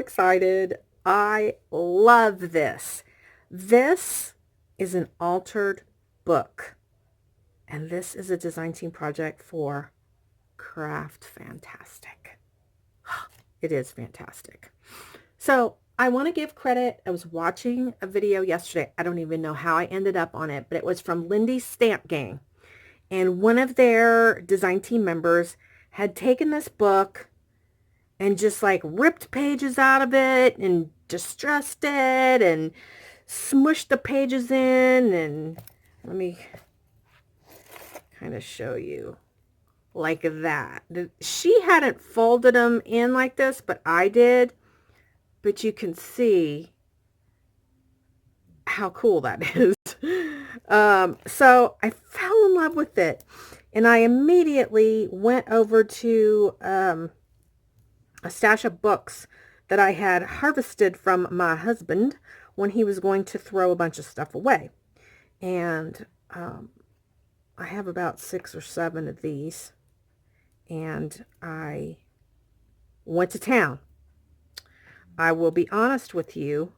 excited. I love this. This is an altered book, and this is a design team project for Craft Fantastic. It is fantastic. So I want to give credit. I was watching a video yesterday. I don't even know how I ended up on it, but it was from Lindy's Stamp Gang. And one of their design team members had taken this book and just like ripped pages out of it and distressed it and smushed the pages in. And let me kind of show you like that. She hadn't folded them in like this, but I did. But you can see how cool that is. So I fell in love with it, and I immediately went over to a stash of books that I had harvested from my husband when he was going to throw a bunch of stuff away. And I have about 6 or 7 of these, and I went to town. I will be honest with you.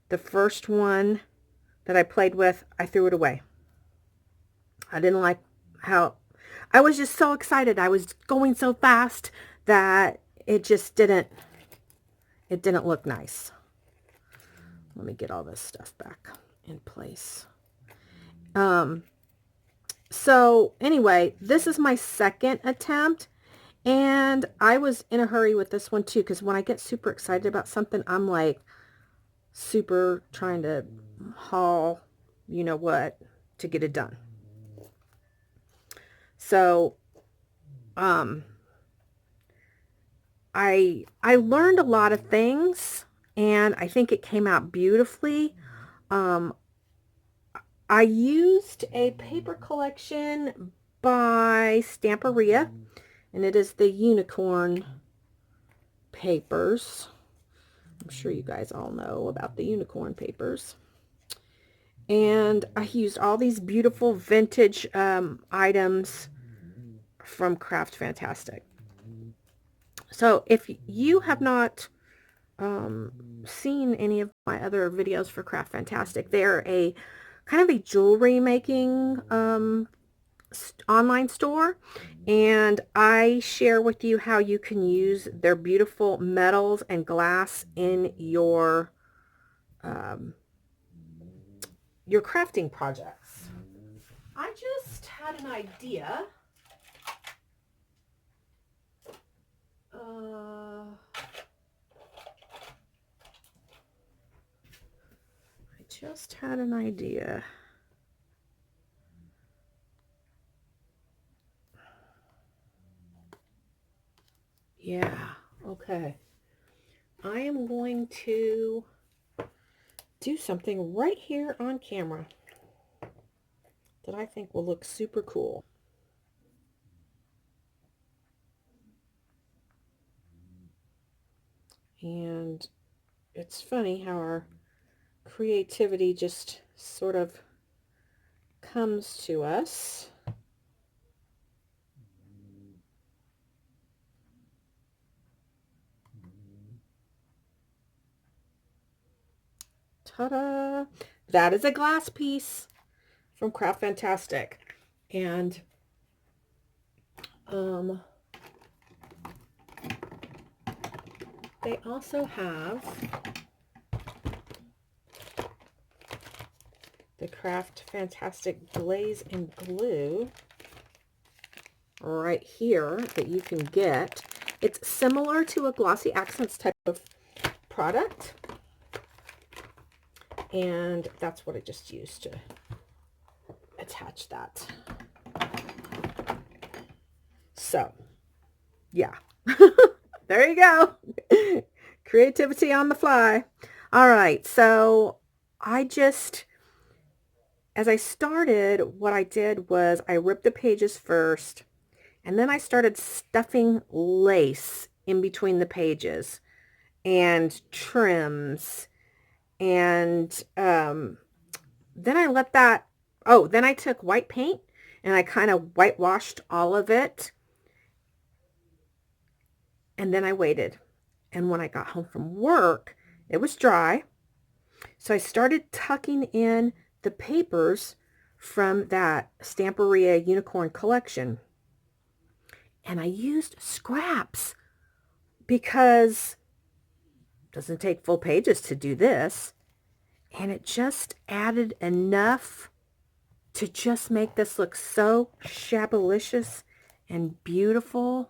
The first one that I played with, I threw it away. I didn't like how, I was just so excited. I was going so fast that it just didn't look nice. Let me get all this stuff back in place. So anyway, this is my second attempt, and I was in a hurry with this one too, because when I get super excited about something, I'm like super trying to haul, you know what, to get it done. So, I learned a lot of things, and I think it came out beautifully. I used a paper collection by Stamperia, and it is the unicorn papers. I'm sure you guys all know about the unicorn papers. And I used all these beautiful vintage items from Craft Fantastic. So if you have not seen any of my other videos for Craft Fantastic, they're a kind of a jewelry making online store, and I share with you how you can use their beautiful metals and glass in your crafting projects. I just had an idea. Yeah, okay. I am going to do something right here on camera that I think will look super cool. And it's funny how our creativity just sort of comes to us. Ta-da! That is a glass piece from Craft Fantastic. And they also have the Craft Fantastic glaze and glue right here that you can get. It's similar to a glossy accents type of product, and that's what I just used to attach that. So yeah. There you go. Creativity on the fly. All right, so as I started, what I did was I ripped the pages first, and then I started stuffing lace in between the pages and trims. And then I let that, then I took white paint and I kind of whitewashed all of it. And then I waited. And when I got home from work, it was dry. So I started tucking in the papers from that Stamperia unicorn collection. And I used scraps because it doesn't take full pages to do this. And it just added enough to just make this look so shabalicious and beautiful.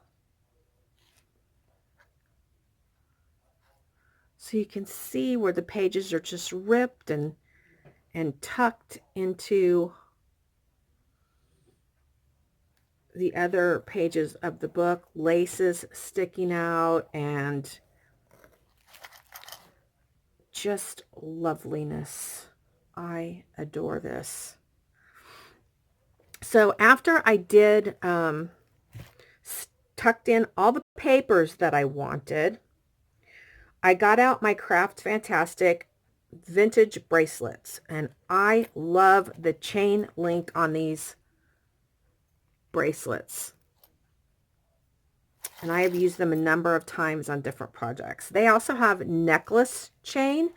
So you can see where the pages are just ripped and tucked into the other pages of the book, laces sticking out, and just loveliness. I adore this. So after I did tucked in all the papers that I wanted, I got out my Craft Fantastic vintage bracelets, and I love the chain link on these bracelets, and I have used them a number of times on different projects. They also have necklace chain,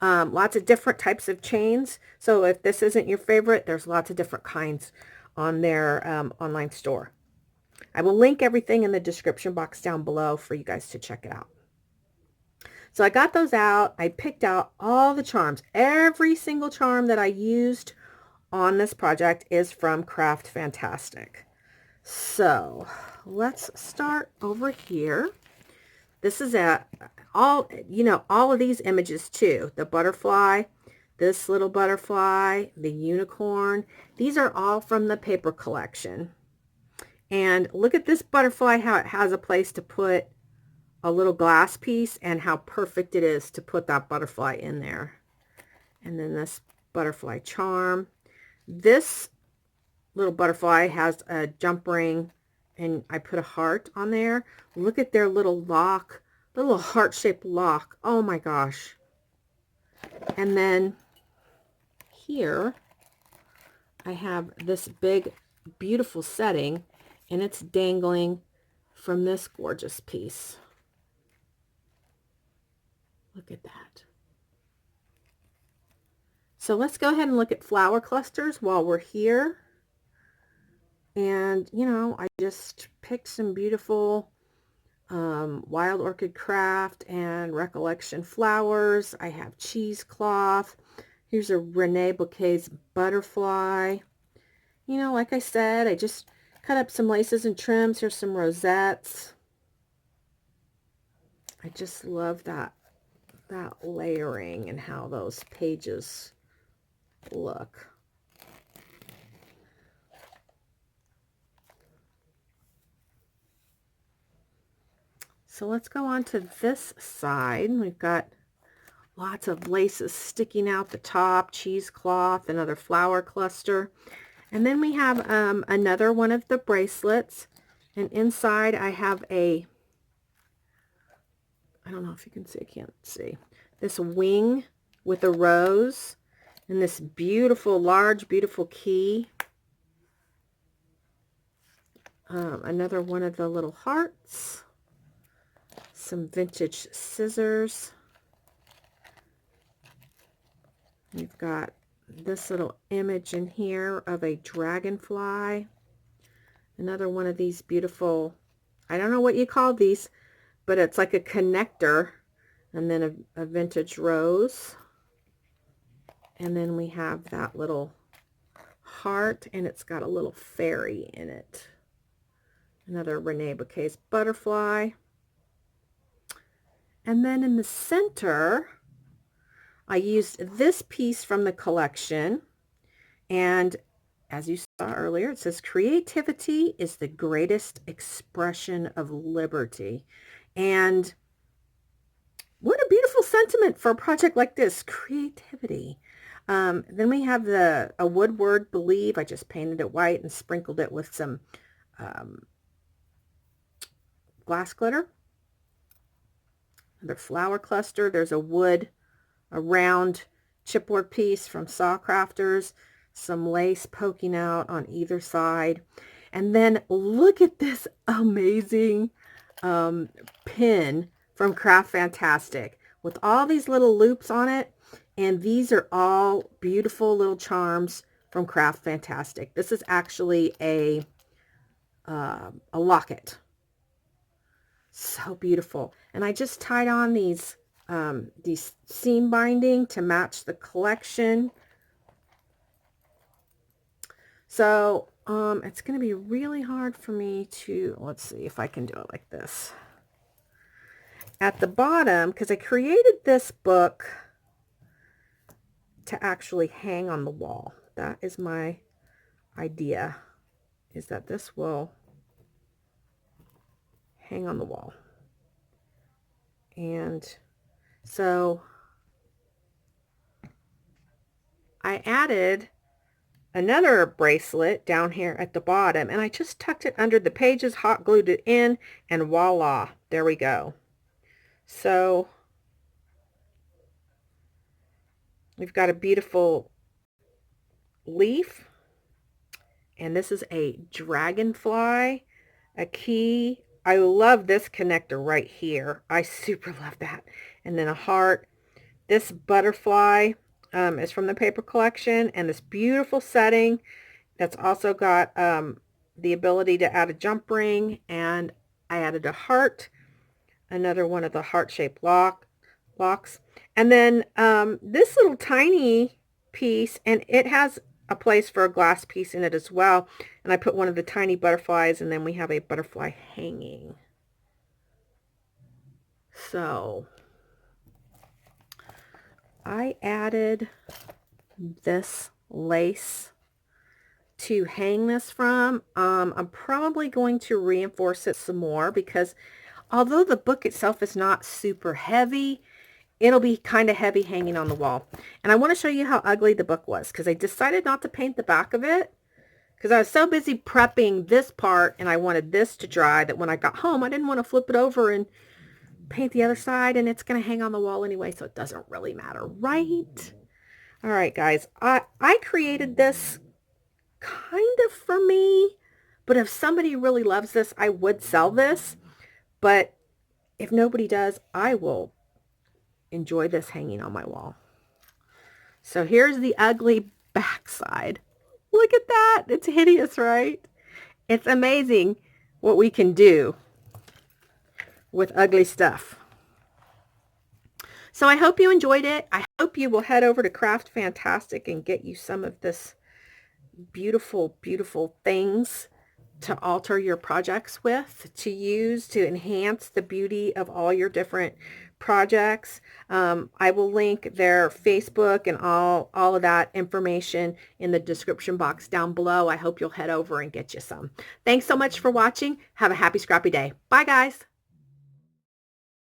lots of different types of chains. So if this isn't your favorite, there's lots of different kinds on their online store. I will link everything in the description box down below for you guys to check it out. So I got those out. I picked out all the charms. Every single charm that I used on this project is from Craft Fantastic. So let's start over here. This is all of these images too. The butterfly, this little butterfly, the unicorn. These are all from the paper collection. And look at this butterfly, how it has a place to put a little glass piece and how perfect it is to put that butterfly in there. And then this butterfly charm. This little butterfly has a jump ring, and I put a heart on there. Look at their little lock, the little heart-shaped lock. Oh my gosh. And then here I have this big, beautiful setting, and it's dangling from this gorgeous piece. Look at that. So let's go ahead and look at flower clusters while we're here. And, I just picked some beautiful wild orchid craft and recollection flowers. I have cheesecloth. Here's a Rene Bouquet's butterfly. Like I said, I just cut up some laces and trims. Here's some rosettes. I just love that layering and how those pages look. So let's go on to this side. We've got lots of laces sticking out the top, cheesecloth, another flower cluster. And then we have another one of the bracelets. And inside I have I don't know if you can see, I can't see. This wing with a rose and this beautiful, large, beautiful key. Another one of the little hearts. Some vintage scissors. We've got this little image in here of a dragonfly. Another one of these beautiful, I don't know what you call these, but it's like a connector, and then a vintage rose. And then we have that little heart, and it's got a little fairy in it. Another Rene Bouquet's butterfly. And then in the center, I used this piece from the collection. And as you saw earlier, it says, creativity is the greatest expression of liberty. And what a beautiful sentiment for a project like this, creativity. Then we have a wood word, believe. I just painted it white and sprinkled it with some glass glitter. Another flower cluster. There's a round chipboard piece from Saw Crafters. Some lace poking out on either side. And then look at this amazing pin from Craft Fantastic with all these little loops on it. And these are all beautiful little charms from Craft Fantastic. This is actually a locket. So beautiful. And I just tied on these seam binding to match the collection. So it's going to be really hard for me to, let's see if I can do it like this. At the bottom, because I created this book to actually hang on the wall. That is my idea, is that this will hang on the wall. And so I added another bracelet down here at the bottom, and I just tucked it under the pages, hot glued it in, and voila, there we go. So we've got a beautiful leaf, and this is a dragonfly, a key. I love this connector right here. I super love that. And then a heart. This butterfly is from the paper collection, and this beautiful setting that's also got the ability to add a jump ring, and I added a heart, another one of the heart-shaped locks, and then this little tiny piece, and it has a place for a glass piece in it as well, and I put one of the tiny butterflies, and then we have a butterfly hanging. So I added this lace to hang this from. I'm probably going to reinforce it some more, because although the book itself is not super heavy, it'll be kind of heavy hanging on the wall. And I want to show you how ugly the book was, because I decided not to paint the back of it because I was so busy prepping this part, and I wanted this to dry, that when I got home I didn't want to flip it over and paint the other side, and it's going to hang on the wall anyway, so it doesn't really matter, right? All right, guys, I created this kind of for me, but if somebody really loves this, I would sell this. But if nobody does, I will enjoy this hanging on my wall. So here's the ugly backside. Look at that. It's hideous, right? It's amazing what we can do with ugly stuff. So I hope you enjoyed it. I hope you will head over to Craft Fantastic and get you some of this beautiful, beautiful things to alter your projects with, to use to enhance the beauty of all your different projects. I will link their Facebook and all of that information in the description box down below. I hope you'll head over and get you some. Thanks so much for watching. Have a happy scrappy day. Bye, guys.